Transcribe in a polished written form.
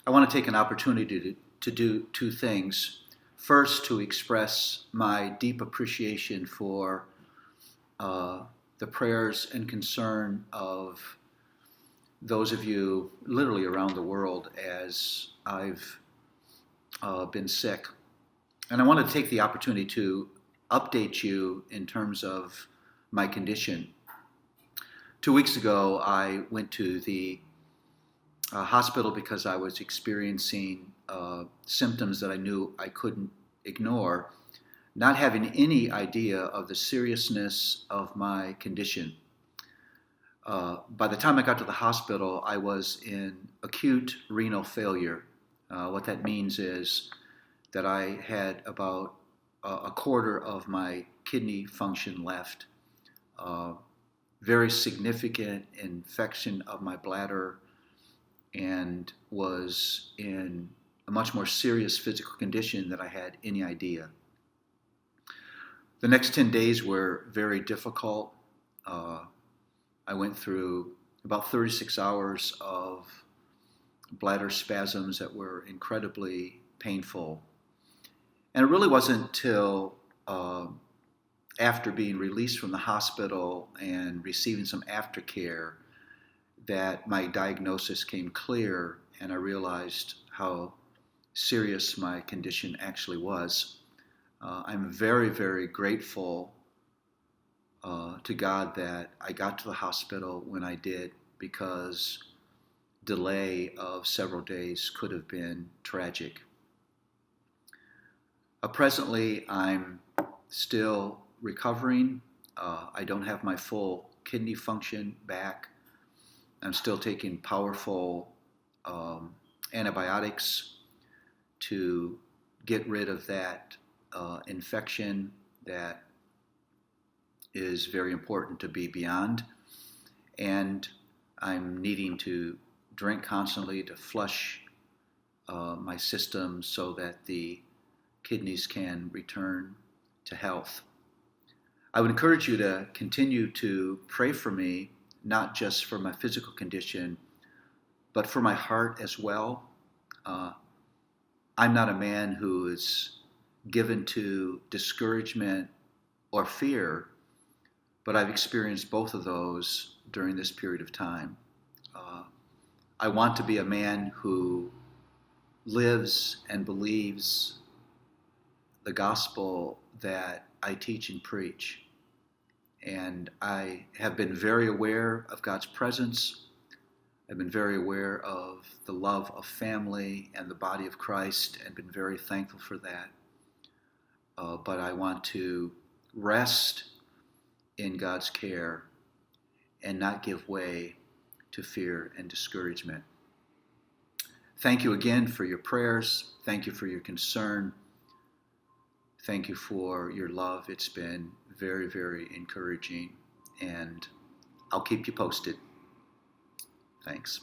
I want to take an opportunity to do two things. First, to express my deep appreciation for uh, the prayers and concern of those of you literally around the world as I've been sick. And I want to take the opportunity to update you in terms of my condition. 2 weeks ago, I went to the hospital because I was experiencing symptoms that I knew I couldn't ignore, not having any idea of the seriousness of my condition. By the time I got to the hospital, I was in acute renal failure. What that means is that I had about a quarter of my kidney function left, uh, very significant infection of my bladder, and was in a much more serious physical condition than I had any idea. The next 10 days were very difficult. Uh, I went through about 36 hours of bladder spasms that were incredibly painful. And it really wasn't until after being released from the hospital and receiving some aftercare that my diagnosis came clear and I realized how serious my condition actually was. I'm very, very grateful to God that I got to the hospital when I did, because delay of several days could have been tragic. Presently, I'm still recovering. I don't have my full kidney function back. I'm still taking powerful antibiotics to get rid of that infection that is very important to be beyond. And I'm needing to drink constantly to flush my system so that the kidneys can return to health. I would encourage you to continue to pray for me, not just for my physical condition, but for my heart as well. Uh, I'm not a man who is given to discouragement or fear, but I've experienced both of those during this period of time. Uh, I want to be a man who lives and believes the gospel that I teach and preach. And I have been very aware of God's presence. I've been very aware of the love of family and the body of Christ and been very thankful for that. But I want to rest in God's care and not give way to fear and discouragement. Thank you again for your prayers. Thank you for your concern. Thank you for your love. It's been very, very encouraging, and I'll keep you posted. Thanks.